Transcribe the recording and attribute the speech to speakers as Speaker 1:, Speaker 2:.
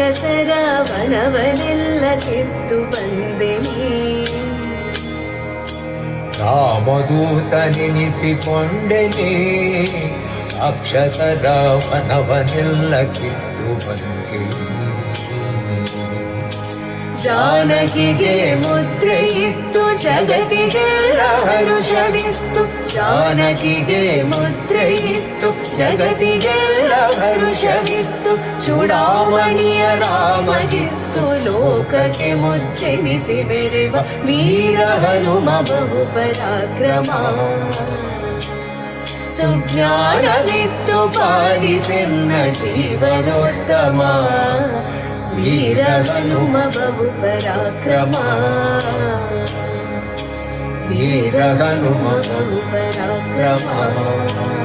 Speaker 1: ರಾಕ್ಷಸರ ವನವನೆಲ್ಲ ಕಿತ್ತು ಬಂದೆನಿ.
Speaker 2: ರಾಮದೂತನೆನಿಸಿಕೊಂಡೆನೆ ರಾಕ್ಷಸರ ವನವನೆಲ್ಲ ಕಿತ್ತು ಬಂದೆ.
Speaker 1: ಜಾನಕಿಗೆ ಮುದ್ರೆ ಇತ್ತು ಜಗತ್ತಿಗೆಲ್ಲ ಹರುಷವಿತ್ತು. ಜಾನಕಿಗೆ ಮುದ್ರೆ ಇತ್ತು ಜಗತ್ತಿಗೆಲ್ಲ ಹರುಷವಿತ್ತು. ಚೂಡಾಮಣಿಯ ರಾಮಗಿತ್ತು ಲೋಕಕ್ಕೆ ಮುದ್ರೆನಿಸಿ ಬೆರೆವ ವೀರ ಹನುಮ ಬಹು ಪರಾಕ್ರಮ. ಸುಜ್ಞಾನವಿತ್ತು ಪಾಲಿಸೆನ್ನ ಜೀವನೋತ್ತಮ ವೀರ ಹನುಮ ಬಹು ಪರಾಕ್ರಮ. ವೀರ ಹನುಮ ಬಹು ಪರಾಕ್ರಮ.